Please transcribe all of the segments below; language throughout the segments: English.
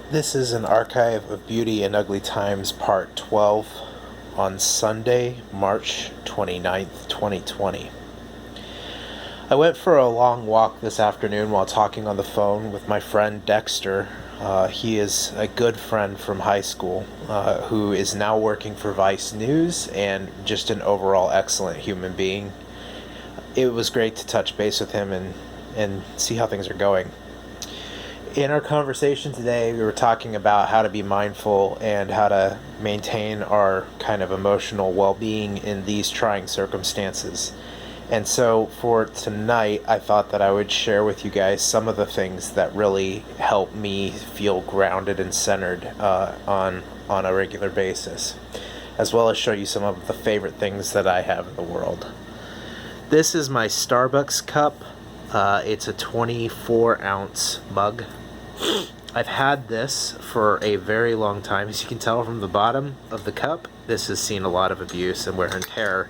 This is an archive of Beauty and Ugly Times, Part 12, on Sunday, March 29th, 2020. I went for a long walk this afternoon while talking on the phone with my friend Dexter. He is a good friend from high school who is now working for Vice News and just an overall excellent human being. It was great to touch base with him and see how things are going. In our conversation today, we were talking about how to be mindful and how to maintain our kind of emotional well-being in these trying circumstances. And so for tonight, I thought that I would share with you guys some of the things that really help me feel grounded and centered on a regular basis, as well as show you some of the favorite things that I have in the world. This is my Starbucks cup. It's a 24-ounce mug. I've had this for a very long time. As you can tell from the bottom of the cup, this has seen a lot of abuse and wear and tear.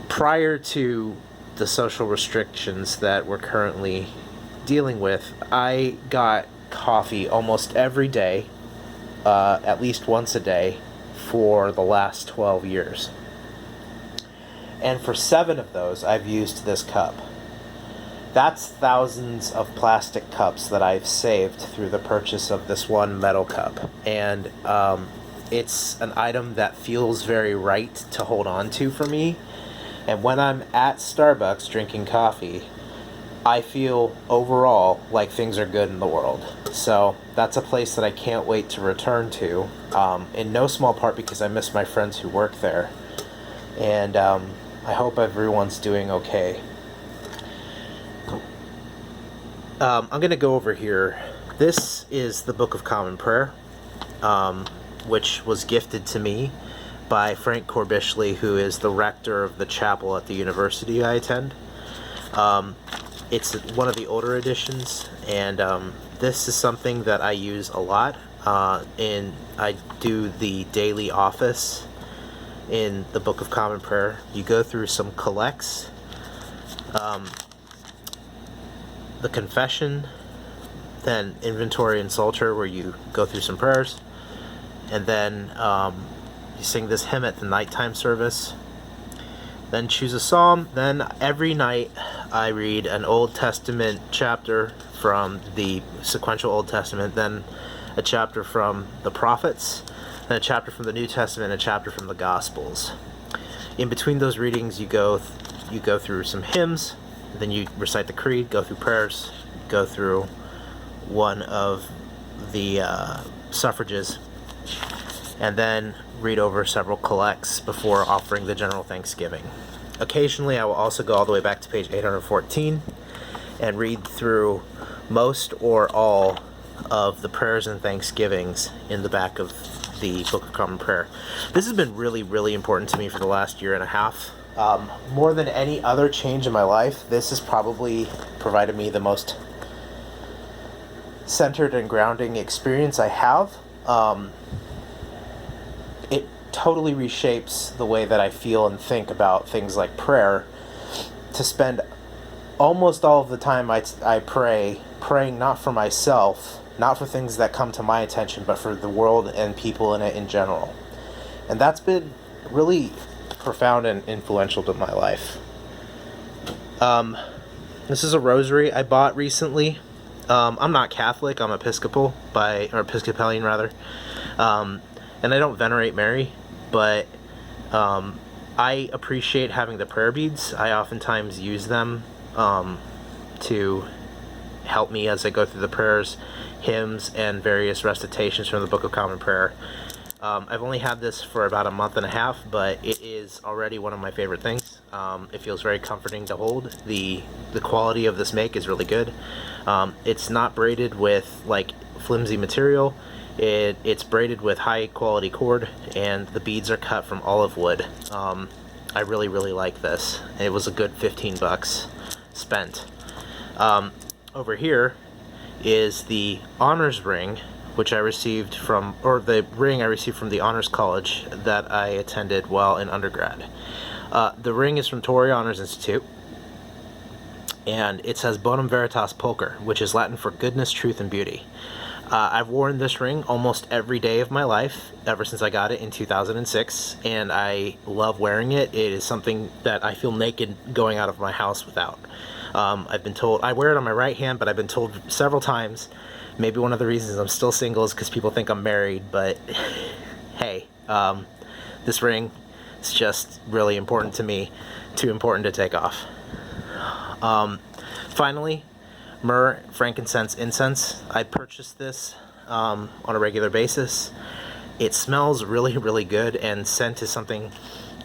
Prior to the social restrictions that we're currently dealing with, I got coffee almost every day, at least once a day, for the last 12 years. And for 7 of those, I've used this cup. That's thousands of plastic cups that I've saved through the purchase of this one metal cup. And it's an item that feels very right to hold on to for me. And when I'm at Starbucks drinking coffee, I feel overall like things are good in the world. So that's a place that I can't wait to return to, in no small part because I miss my friends who work there. And I hope everyone's doing okay. I'm going to go over here. This is the Book of Common Prayer, which was gifted to me by Frank Corbishley, who is the rector of the chapel at the university I attend. It's one of the older editions, and this is something that I use a lot. I do the daily office in the Book of Common Prayer. You go through some collects, the confession, then inventory and psalter, where you go through some prayers, and then you sing this hymn at the nighttime service, then choose a psalm. Then every night I read an Old Testament chapter from the sequential Old Testament, then a chapter from the prophets, then a chapter from the New Testament, and a chapter from the Gospels. In between those readings, you go through some hymns, then you recite the creed, go through prayers, go through one of the suffrages, and then read over several collects before offering the general thanksgiving. Occasionally, I will also go all the way back to page 814 and read through most or all of the prayers and thanksgivings in the back of the Book of Common Prayer. This has been really, really important to me for the last year and a half. More than any other change in my life, this has probably provided me the most centered and grounding experience I have. It totally reshapes the way that I feel and think about things like prayer, to spend almost all of the time I praying not for myself, not for things that come to my attention, but for the world and people in it in general. And that's been really profound and influential to my life. This is a rosary I bought recently. I'm not Catholic, I'm Episcopalian rather. And I don't venerate Mary, but I appreciate having the prayer beads. I oftentimes use them to help me as I go through the prayers, hymns, and various recitations from the Book of Common Prayer. I've only had this for about a month and a half, but it is already one of my favorite things. It feels very comforting to hold. The quality of this make is really good. It's not braided with like flimsy material. It's braided with high quality cord, and the beads are cut from olive wood. I really, really like this. It was a good $15 spent. Over here is the honors ring, which I received from, or the ring I received from the honors college that I attended while in undergrad. The ring is from Torrey Honors Institute, and it says Bonum Veritas Pulcher, which is Latin for goodness, truth, and beauty. I've worn this ring almost every day of my life ever since I got it in 2006, and I love wearing it. It is something that I feel naked going out of my house without. I've been told, I wear it on my right hand, but I've been told several times, maybe one of the reasons I'm still single is because people think I'm married, but hey, this ring is just really important to me, too important to take off. Finally, myrrh, frankincense, incense. I purchased this on a regular basis. It smells really, really good, and scent is something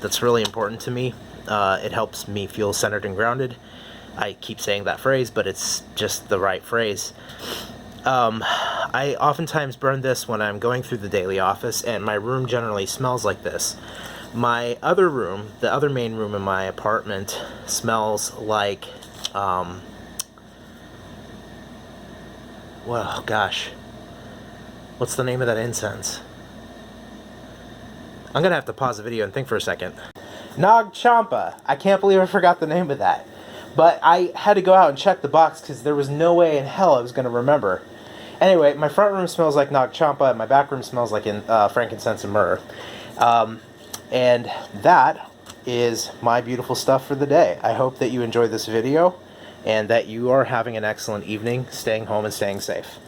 that's really important to me. It helps me feel centered and grounded. I keep saying that phrase, but it's just the right phrase. I oftentimes burn this when I'm going through the daily office, and my room generally smells like this. My other room, the other main room in my apartment, smells like, well, gosh, what's the name of that incense? I'm gonna have to pause the video and think for a second. Nag Champa. I can't believe I forgot the name of that. But I had to go out and check the box because there was no way in hell I was gonna remember. Anyway, my front room smells like Nag Champa, and my back room smells like frankincense and myrrh. And that is my beautiful stuff for the day. I hope that you enjoyed this video and that you are having an excellent evening, staying home and staying safe.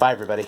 Bye, everybody.